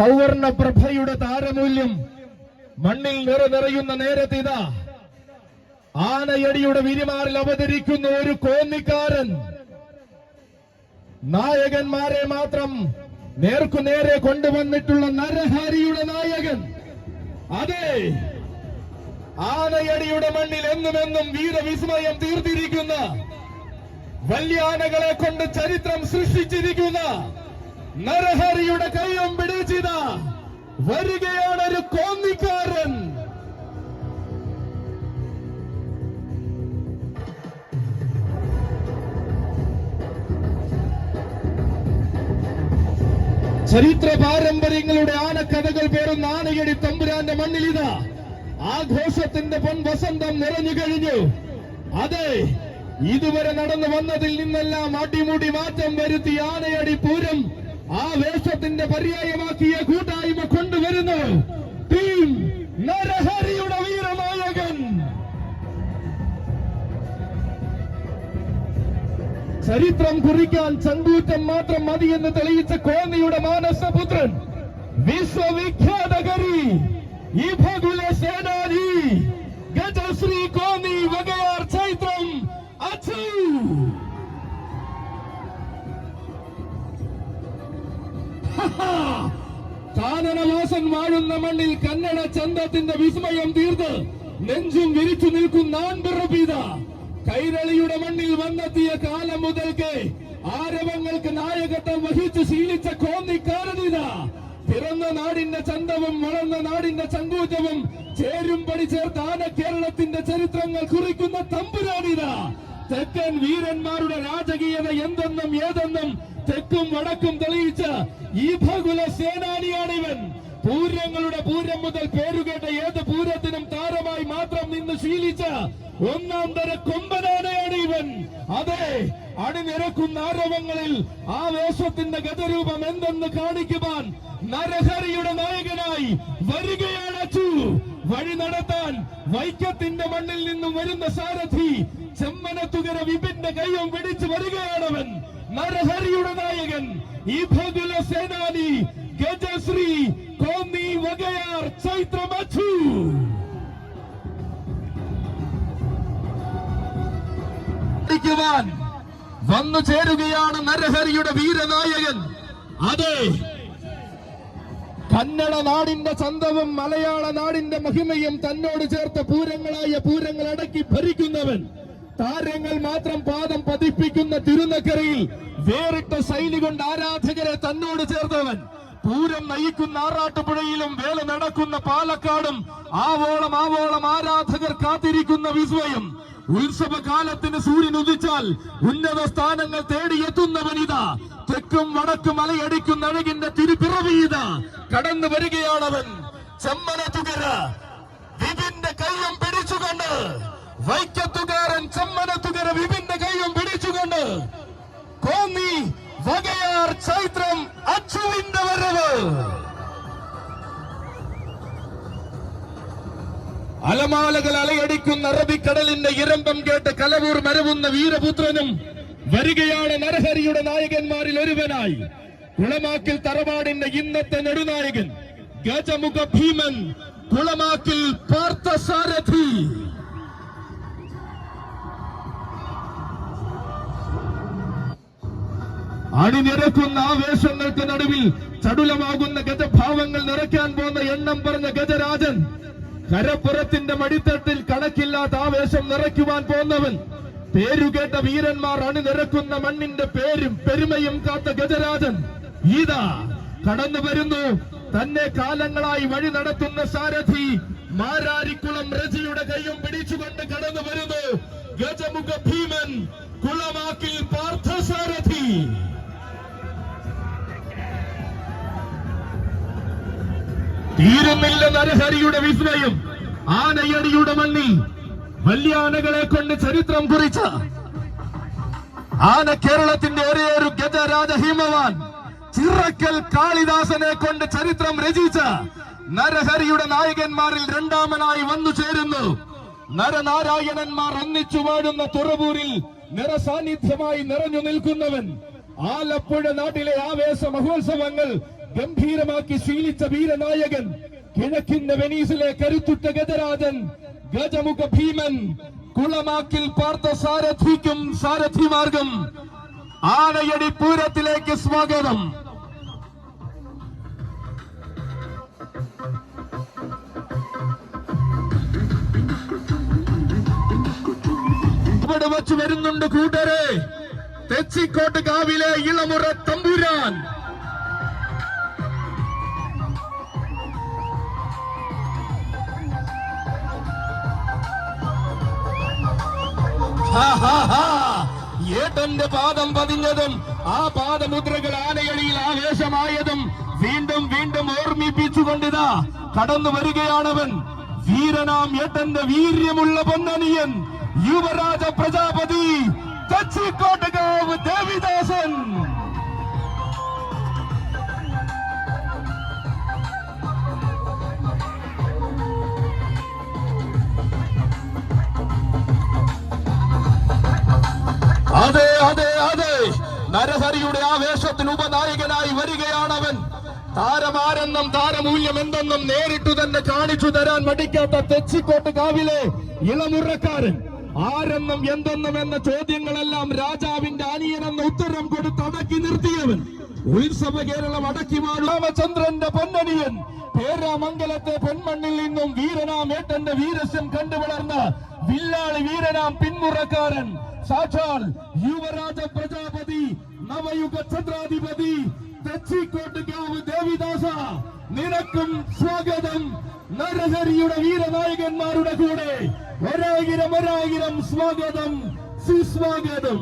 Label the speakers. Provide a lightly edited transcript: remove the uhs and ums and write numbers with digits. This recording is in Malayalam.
Speaker 1: സൗവർണ പ്രഭയുടെ താരമൂല്യം മണ്ണിൽ നിറയുന്ന നേരത്തിതാ ആനയടിയുടെ വിരിമാറിൽ അവതരിക്കുന്ന ഒരു കോന്നിക്കാരൻ. നായകന്മാരെ മാത്രം നേർക്കുനേരെ കൊണ്ടുവന്നിട്ടുള്ള നരഹരിയുടെ നായകൻ. അതെ, ആനയടിയുടെ മണ്ണിൽ എന്നുമെന്നും വീരവിസ്മയം തീർത്തിരിക്കുന്ന, വലിയ ആനകളെ കൊണ്ട് ചരിത്രം സൃഷ്ടിച്ചിരിക്കുന്ന നരഹരിയുടെ കൈയും പിടിച്ചിത വരികയാണ് ഒരു കോന്നിക്കാരൻ. ചരിത്ര പാരമ്പര്യങ്ങളുടെ ആനക്കഥകൾ പേരുന്ന ആനയടി തമ്പുരാന്റെ മണ്ണിലിതാ ആഘോഷത്തിന്റെ പൊൻവസന്തം നിറഞ്ഞു കഴിഞ്ഞു. അതെ, ഇതുവരെ നടന്നു വന്നതിൽ നിന്നെല്ലാം അടിമുടി മാറ്റം വരുത്തി ആനയടി പൂരം ആവേശത്തിന്റെ പര്യായമാക്കിയ കൂട്ടായ്മ കൊണ്ടുവരുന്നു ടീം നരഹരിയുടെ വീരനായകൻ. ചരിത്രം കുറിക്കാൻ ചങ്കൂറ്റം മാത്രം മതിയെന്ന് തെളിയിച്ച കോന്നിയുടെ മാനസപുത്രൻ, വിശ്വവിഖ്യാത കരി ഈ ഭഗുല സേനാനി ഗജശ്രീ കോന്നി വകയാർ ചൈത്രം അച്ചു. കാനനവാസൻ വാഴുന്ന മണ്ണിൽ കന്നഡ ചന്തത്തിന്റെ വിസ്മയം തീർത്ത് നെഞ്ചും വിരിച്ചു നിൽക്കുന്ന ആൺപിറപ്പീത കൈരളിയുടെ മണ്ണിൽ വന്നെത്തിയ കാലം മുതൽക്ക് ആരവങ്ങൾക്ക് നായകത്വം വഹിച്ചു ശീലിച്ച കോന്നിക്കാരനിത പിറന്ന നാടിന്റെ ചന്തവും വളർന്ന നാടിന്റെ ചങ്കൂറ്റവും ചേരുംപടി ചേർത്ത് ആന കേരളത്തിന്റെ ചരിത്രങ്ങൾ കുറിക്കുന്ന തമ്പുരാനിത. തെക്കൻ വീരന്മാരുടെ രാജകീയത എന്തെന്നും ഏതെന്നും തെക്കും വടക്കും തെളിയിച്ച ഈ ഭഗുല സേനാനിയാണിവൻ. പൂരങ്ങളുടെ പൂരം മുതൽ പേരുകേട്ട ഏത് പൂരത്തിനും താരമായി മാത്രം നിന്ന് ശീലിച്ച ഒന്നാം തര കൊമ്പനാനയാണ് ഇവൻ. അതെ, അണിനിരക്കുന്ന ആരവങ്ങളിൽ ആവേശത്തിന്റെ ഗതരൂപം എന്തെന്ന് കാണിക്കുവാൻ നരഹരിയുടെ നായകനായി വരികയാണ് അച്ചു. വഴി നടത്താൻ വൈക്കത്തിന്റെ മണ്ണിൽ നിന്നും വരുന്ന സാരഥി ചെമ്മനത്തുകര വിപിന്റെ കൈയും പിടിച്ചു വരികയാണവൻ. നരഹരിയുടെ നായകൻ ഈ ഭഗുല സേനാനി ഗജശ്രീ കോന്നി വകയാർ ചൈത്രം അച്ചു. വന്നു ചേരുകയാണ് നരഹരിയുടെ വീരനായകൻ. അതെ, കന്നഡ നാടിന്റെ ചന്തവും മലയാള നാടിന്റെ മഹിമയും തന്നോട് ചേർത്ത പൂരങ്ങളായ പൂരങ്ങൾ അടക്കി ഭരിക്കുന്നവൻ. താരങ്ങൾ മാത്രം പാദം പതിപ്പിക്കുന്ന തിരുനക്കരയിൽ വേറിട്ട ശൈലി കൊണ്ട് ആരാധകരെ തന്നോട് ചേർത്തവൻ. പൂരം നയിക്കുന്ന ആറാട്ടുപുഴയിലും വേല നടക്കുന്ന പാലക്കാടും ആവോളം ആരാധകർ കാത്തിരിക്കുന്ന വിസ്മയം. ഉത്സവകാലത്തിന് സൂര്യൻ ഉദിച്ചാൽ ഉന്നത സ്ഥാനങ്ങൾ തേടിയെത്തുന്നവനിതാ തെക്കും വടക്കും അലയടിക്കുന്ന അഴകിന്റെ തിരുപ്പിറവിയിത കടന്നു വരികയാണവൻ. ചെമ്മനത്തുകര വിപിന്റെ കൈയും പിടിച്ചുകൊണ്ട്, വൈക്കത്തുകാരൻ ചെമ്മനത്തുകര വിപിന്റെ കൈയും പിടിച്ചുകൊണ്ട് കോന്നി വകയാർ ചൈത്രം അച്ചുവിന്റെ വരവ്. അലമാലകൾ അലയടിക്കുന്ന അറബിക്കടലിന്റെ ഇരമ്പം കേട്ട് കലവൂർ മരവുന്ന വീരപുത്രനും വരികയാണ് നരഹരിയുടെ നായകന്മാരിൽ ഒരുവനായി. കുളമാക്കിൽ തറവാടിന്റെ ഇന്നത്തെ നെടുനായകൻ ഗജമുഖ ഭീമൻ, കുളമാക്കിൽ പാർത്ഥസാരഥി. അണിനിരക്കുന്ന ആവേശങ്ങൾക്ക് നടുവിൽ ചടുലമാകുന്ന ഗജഭാവങ്ങൾ നിറയ്ക്കാൻ പോകുന്ന എണ്ണം പറഞ്ഞ ഗജരാജൻ, കരപ്പുറത്തിന്റെ മടിത്തട്ടിൽ കണക്കില്ലാത്ത ആവേശം നിറയ്ക്കുവാൻ പോന്നവൻ. പേരുകേട്ട വീരന്മാർ അണിനിരക്കുന്ന മണ്ണിന്റെ പേരും പെരുമയും കാത്ത ഗജരാജൻ ഇതാ കടന്നു വരുന്നു. തന്നെ കാലങ്ങളായി വഴി നടത്തുന്ന സാരഥി മാരാരിക്കുളം രജിയുടെ കൈയും പിടിച്ചുകൊണ്ട് കടന്നു വരുന്നു ഗജമുഖ ഭീമൻ, കുളമാക്കിൽ പാർത്ഥസാരഥി. തീരുന്നില്ല നരഹരിയുടെ വിസ്മയം. ആനയടിയുടെ മണ്ണിൽ വലിയ ആനകളെ കൊണ്ട് ചരിത്രം കുറിച്ച ആന കേരളത്തിന്റെ ഒരേ ഒരു ഗജരാജ ഹിമവാൻ ചിറക്കൽ കാളിദാസനെ കൊണ്ട് ചരിത്രം രചിച്ച നരഹരിയുടെ നായകന്മാരിൽ രണ്ടാമനായി വന്നു ചേരുന്നു. നരനാരായണന്മാർ ഒന്നിച്ചു വാഴുന്ന തുറവൂരിൽ നിറസാന്നിധ്യമായി നിറഞ്ഞു നിൽക്കുന്നവൻ. ആലപ്പുഴ നാട്ടിലെ ആവേശ മഹോത്സവങ്ങൾ ഗംഭീരമാക്കി ശീലിച്ച വീരനായകൻ, കിഴക്കിന്റെ വെനീസിലെ കരുത്തുറ്റ ഗജരാജൻ, ഗജമുഖ ഭീമൻ, കുളമാക്കിൽ പാർത്ത സാരഥിക്കും സാരഥിമാർഗം ആനയടി പൂരത്തിലേക്ക് സ്വാഗതം. ഇവിടെ വച്ച് വരുന്നുണ്ട് കൂട്ടരെ, തെച്ചിക്കോട്ട് കാവിലെ ഇളമുറ തമ്പുരാൻ. ഏട്ടന്റെ പാദം പതിഞ്ഞതും ആ പാദമുദ്രകൾ ആനയടിയിൽ ആവേശമായതും വീണ്ടും വീണ്ടും ഓർമ്മിപ്പിച്ചുകൊണ്ടിതാ കടന്നു വരികയാണവൻ. വീരനാം ഏട്ടന്റെ വീര്യമുള്ള പൊന്നനിയൻ, യുവരാജ പ്രജാപതി, തെച്ചിക്കോട്ടുകാവ് ദേവിദാസൻ. അതെ അതെ അതെ, നരഹരിയുടെ ആവേശത്തിന് ഉപനായകനായി വരികയാണവൻ. താരമാരെന്നും താരമൂല്യം എന്തെന്നും നേരിട്ടു തന്നെ കാണിച്ചു തരാൻ മടിക്കാത്ത തെച്ചിക്കോട്ട് കാവിലെ ഇളമുറക്കാരൻ. ആരെന്നും എന്തെന്നും എന്ന ചോദ്യങ്ങളെല്ലാം രാജാവിന്റെ അനിയനെന്ന ഉത്തരം കൊടുത്ത് അടക്കി നിർത്തിയവൻ. ഉത്സവ കേരളം അടക്കി രാമചന്ദ്രന്റെ പൊന്നനിയൻ, പേരാമംഗലത്തെ പൊന്മണ്ണിൽ നിന്നും വീരനാം ഏട്ടന്റെ വീരസ്യം കണ്ടുവളർന്ന വില്ലാളി വീരനാം പിന്മുറക്കാരൻ, സാക്ഷാൽ യുവരാജ പ്രജാപതി, നവയുഗ ചന്ദ്രാധിപതി, തെച്ചിക്കോട്ടുകാവ് ദേവിദാസ, നിനക്കും സ്വാഗതം. നരഹരിയുടെ വീരനായകന്മാരുടെ കൂടെ ഒരായിരം സ്വാഗതം, സുസ്വാഗതം.